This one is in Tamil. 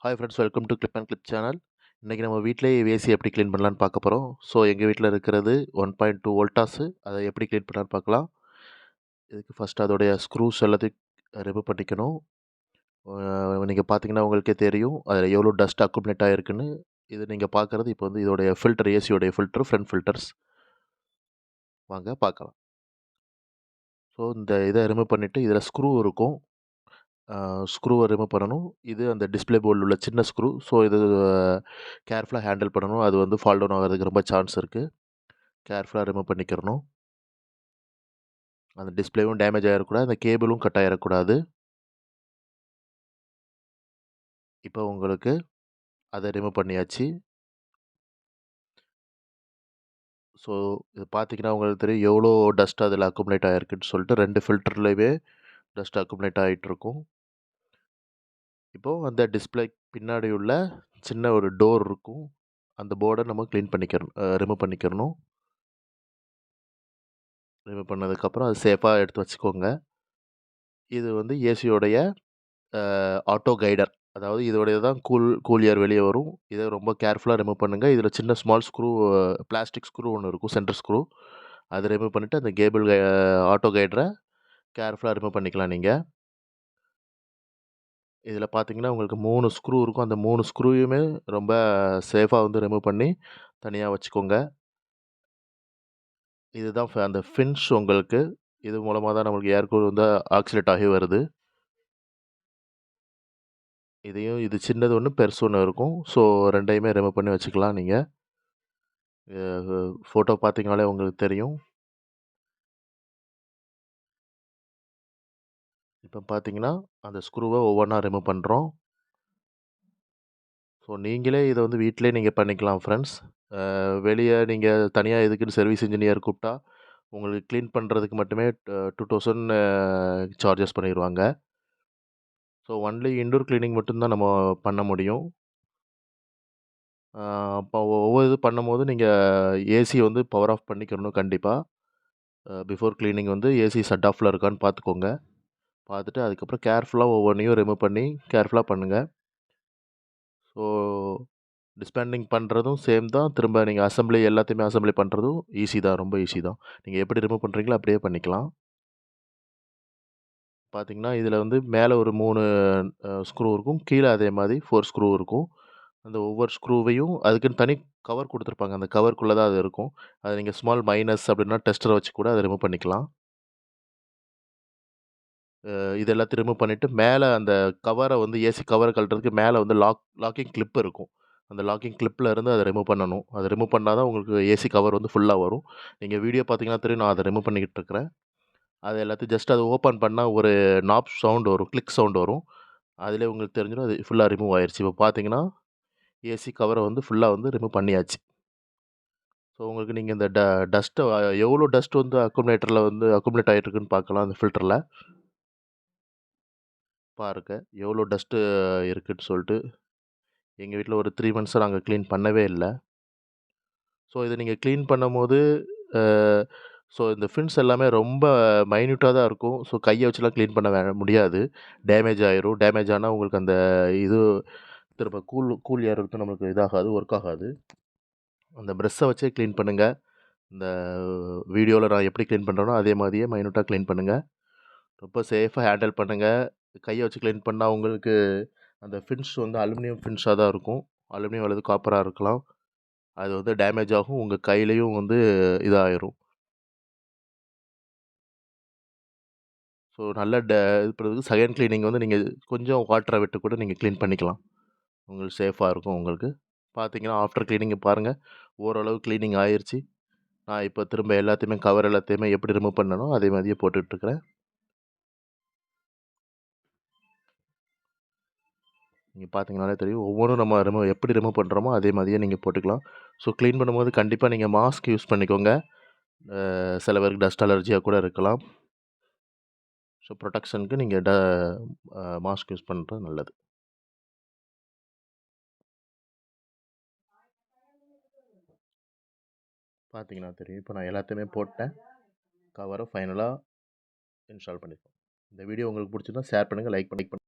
Hi friends, welcome to clip and clip channel. இன்றைக்கி நம்ம வீட்டிலேயே ஏசி எப்படி க்ளீன் பண்ணலான்னு பார்க்க போகிறோம். ஸோ எங்கள் வீட்டில் இருக்கிறது 1.2 வோல்டாஸு. அதை எப்படி க்ளீன் பண்ணலான்னு பார்க்கலாம். இதுக்கு ஃபஸ்ட்டு அதோடைய ஸ்க்ரூஸ் எல்லாத்தையும் ரிமூவ் பண்ணிக்கணும். நீங்கள் பார்த்தீங்கன்னா உங்களுக்கே தெரியும் அதில் எவ்வளோ டஸ்ட் அக்குமுலேட் ஆகிருக்குன்னு. இது நீங்கள் பார்க்குறது இப்போ வந்து இதோடைய ஃபில்டர், ஏசியோடைய ஃபில்டர், ஃப்ரண்ட் ஃபில்டர்ஸ். வாங்க பார்க்கலாம். ஸோ இந்த இதை ரிமூவ் பண்ணிவிட்டு இதில் ஸ்க்ரூ இருக்கும். ஸ்க்ரூவை ரிமூவ் பண்ணணும். இது அந்த டிஸ்ப்ளே போர்டில் உள்ள சின்ன ஸ்க்ரூ. ஸோ இது கேர்ஃபுல்லாக ஹேண்டில் பண்ணணும். அது வந்து ஃபால் டவுன் ஆகிறதுக்கு ரொம்ப சான்ஸ் இருக்குது. கேர்ஃபுல்லாக ரிமூவ் பண்ணிக்கிறணும். அந்த டிஸ்ப்ளேவும் டேமேஜ் ஆகிடக்கூடாது, அந்த கேபிளும் கட் ஆகிடக்கூடாது. இப்போ உங்களுக்கு அதை ரிமூவ் பண்ணியாச்சு. ஸோ இது பார்த்தீங்கன்னா உங்களுக்கு தெரியும் எவ்வளோ டஸ்ட் அதில் அக்குமுலேட் ஆகிருக்குன்னு சொல்லிட்டு. 2 ஃபில்டர்லேயே டஸ்ட் அக்குமுலேட் ஆகிட்டுருக்கும். இப்போது அந்த டிஸ்ப்ளே பின்னாடி உள்ள சின்ன ஒரு டோர் இருக்கும். அந்த போர்டை நம்ம ரிமூவ் பண்ணிக்கிறணும். ரிமூவ் பண்ணதுக்கப்புறம் அது சேஃபாக எடுத்து வச்சுக்கோங்க. இது வந்து ஏசியோடைய ஆட்டோ கைடர். அதாவது இதோடையது தான் கூல் ஏர் வெளியே வரும். இதை ரொம்ப கேர்ஃபுல்லாக ரிமூவ் பண்ணுங்கள். இதில் சின்ன ஸ்மால் ஸ்க்ரூ, பிளாஸ்டிக் ஸ்க்ரூ ஒன்று இருக்கும், சென்டர் ஸ்க்ரூ. அதை ரிமூவ் பண்ணிவிட்டு அந்த ஆட்டோ கைடரை கேர்ஃபுல்லாக ரிமூவ் பண்ணிக்கலாம் நீங்கள். இதில் பார்த்தீங்கன்னா உங்களுக்கு 3 ஸ்க்ரூ இருக்கும். அந்த 3 ஸ்க்ரூயுமே ரொம்ப சேஃபாக வந்து ரிமூவ் பண்ணி தனியாக வச்சுக்கோங்க. இதுதான் அந்த ஃபின்ஷ் உங்களுக்கு. இது மூலமாக தான் நம்மளுக்கு ஏர் கூல் வந்து ஆக்சிலேட் ஆகி வருது. இது சின்னது ஒன்று, பெருசு ஒன்று இருக்கும். ஸோ 2யுமே ரிமூவ் பண்ணி வச்சுக்கலாம் நீங்கள். ஃபோட்டோ பார்த்தீங்கனாலே உங்களுக்கு தெரியும். இப்போ பார்த்தீங்கன்னா அந்த ஸ்க்ரூவை ஒவ்வொன்றா ரிமூவ் பண்ணுறோம். ஸோ நீங்களே இதை வந்து வீட்டிலே நீங்கள் பண்ணிக்கலாம் ஃப்ரெண்ட்ஸ். வெளியே நீங்கள் தனியாக இதுக்குன்னு சர்வீஸ் இன்ஜினியர் கூப்பிட்டா உங்களுக்கு க்ளீன் பண்ணுறதுக்கு மட்டுமே 2000 சார்ஜஸ் பண்ணிடுவாங்க. ஸோ ஒன்லி இன்டோர் க்ளீனிங் மட்டும்தான் நம்ம பண்ண முடியும். அப்போ ஒவ்வொரு இது பண்ணும்போது நீங்கள் ஏசி வந்து பவர் ஆஃப் பண்ணிக்கிறணும் கண்டிப்பாக. பிஃபோர் க்ளீனிங் வந்து ஏசி ஷட் ஆஃபில் இருக்கான்னு பார்த்துக்கோங்க. பார்த்துட்டு அதுக்கப்புறம் கேர்ஃபுல்லாக ஒவ்வொன்றையும் ரிமூவ் பண்ணி கேர்ஃபுல்லாக பண்ணுங்கள். ஸோ டிஸ்பேண்டிங் பண்ணுறதும் சேம் தான். திரும்ப நீங்கள் எல்லாத்தையுமே அசெம்பிளி பண்ணுறதும் ஈஸி தான், ரொம்ப ஈஸி தான். நீங்கள் எப்படி ரிமூவ் பண்ணுறீங்களோ அப்படியே பண்ணிக்கலாம். பார்த்தீங்கன்னா இதில் வந்து மேலே ஒரு 3 ஸ்க்ரூ இருக்கும். கீழே அதே மாதிரி 4 ஸ்க்ரூ இருக்கும். அந்த ஒவ்வொரு ஸ்க்ரூவையும் அதுக்குன்னு தனி கவர் கொடுத்துருப்பாங்க. அந்த கவருக்குள்ளே தான் அது இருக்கும். அது நீங்கள் ஸ்மால் மைனஸ் அப்படின்னா டெஸ்டரை வச்சு கூட அதை ரிமூவ் பண்ணிக்கலாம். இது எல்லாத்தையும் ரிமூவ் பண்ணிவிட்டு மேலே அந்த கவரை வந்து ஏசி கவரை கழட்டுறதுக்கு மேலே வந்து லாக்கிங் கிளிப் இருக்கும். அந்த லாக்கிங் கிளிப்பில் இருந்து அதை ரிமூவ் பண்ணணும். அதை ரிமூவ் பண்ணால் தான் உங்களுக்கு ஏசி கவர் வந்து ஃபுல்லாக வரும். நீங்கள் வீடியோ பார்த்தீங்கன்னா தெரியும், நான் அதை ரிமூவ் பண்ணிக்கிட்டு இருக்கிறேன். அது எல்லாத்தையும் ஜஸ்ட் அதை ஓப்பன் பண்ணால் ஒரு நாப் சவுண்ட் வரும், கிளிக் சவுண்ட் வரும். அதிலே உங்களுக்கு தெரிஞ்சிடும் அது ஃபுல்லாக ரிமூவ் ஆயிடுச்சு. இப்போ பார்த்தீங்கன்னா ஏசி கவரை வந்து ஃபுல்லாக வந்து ரிமூவ் பண்ணியாச்சு. ஸோ உங்களுக்கு நீங்கள் இந்த டஸ்ட்டை எவ்வளோ டஸ்ட் வந்து அக்குமுலேட் ஆகிட்டுருக்குன்னு பார்க்கலாம். அந்த ஃபில்டரில் பாருங்க எவ்வளோ டஸ்ட்டு இருக்குன்னு சொல்லிட்டு. எங்கள் வீட்டில் ஒரு 3 மந்த்ஸாக நாங்கள் க்ளீன் பண்ணவே இல்லை. ஸோ இதை நீங்கள் க்ளீன் பண்ணும்போது ஸோ இந்த ஃபின்ஸ் எல்லாமே ரொம்ப மைன்யூட்டாக தான் இருக்கும். ஸோ கையை வச்சுலாம் க்ளீன் பண்ண முடியாது. டேமேஜ் ஆயிரும். டேமேஜ் ஆனால் உங்களுக்கு அந்த இது திரும்ப கூல் ஏறுறது நம்மளுக்கு இதாகாது, ஒர்க் ஆகாது. அந்த ப்ரெஷ்ஷை வச்சே க்ளீன் பண்ணுங்கள். இந்த வீடியோவில் நான் எப்படி க்ளீன் பண்ணுறேனோ அதே மாதிரியே மைன்யூட்டாக க்ளீன் பண்ணுங்கள். ரொம்ப சேஃபாக ஹேண்டில் பண்ணுங்கள். கையை வச்சு க்ளீன் பண்ணால் உங்களுக்கு அந்த ஃபின்ஷ் வந்து அலுமினியம் ஃபின்ஷாக தான் இருக்கும். அலுமினியம் அல்லது காப்பராக இருக்கலாம். அது வந்து டேமேஜ் ஆகும். உங்கள் கையிலையும் வந்து இதாயிரும். ஸோ நல்ல இது பண்ணுறதுக்கு செகண்ட் க்ளீனிங் வந்து நீங்கள் கொஞ்சம் வாட்டரை விட்டு கூட நீங்கள் க்ளீன் பண்ணிக்கலாம். உங்களுக்கு சேஃபாக இருக்கும் உங்களுக்கு. பார்த்தீங்கன்னா ஆஃப்டர் க்ளீனிங் பாருங்கள், ஓரளவு க்ளீனிங் ஆயிருச்சு. நான் இப்போ திரும்ப கவர் எல்லாத்தையுமே எப்படி ரிமூவ் பண்ணனோ அதே மாதிரியே போட்டுட்ருக்கிறேன். நீங்கள் பார்த்தீங்கனாலே தெரியும். ஒவ்வொன்றும் நம்ம எப்படி ரிமூவ் பண்ணுறோமோ அதே மாதிரியே நீங்கள் போட்டுக்கலாம். ஸோ க்ளீன் பண்ணும்போது கண்டிப்பாக நீங்கள் மாஸ்க் யூஸ் பண்ணிக்கோங்க. சில பேருக்கு டஸ்ட் அலர்ஜியாக கூட இருக்கலாம். ஸோ ப்ரொடெக்ஷனுக்கு நீங்கள் மாஸ்க் யூஸ் பண்ணுறது நல்லது. பார்த்தீங்கன்னா தெரியும். இப்போ நான் எல்லாத்தையுமே போட்டேன். கவரை ஃபைனலாக இன்ஸ்டால் பண்ணியிருக்கோம். இந்த வீடியோ உங்களுக்கு பிடிச்சிருந்தா ஷேர் பண்ணுங்கள், லைக் பண்ணி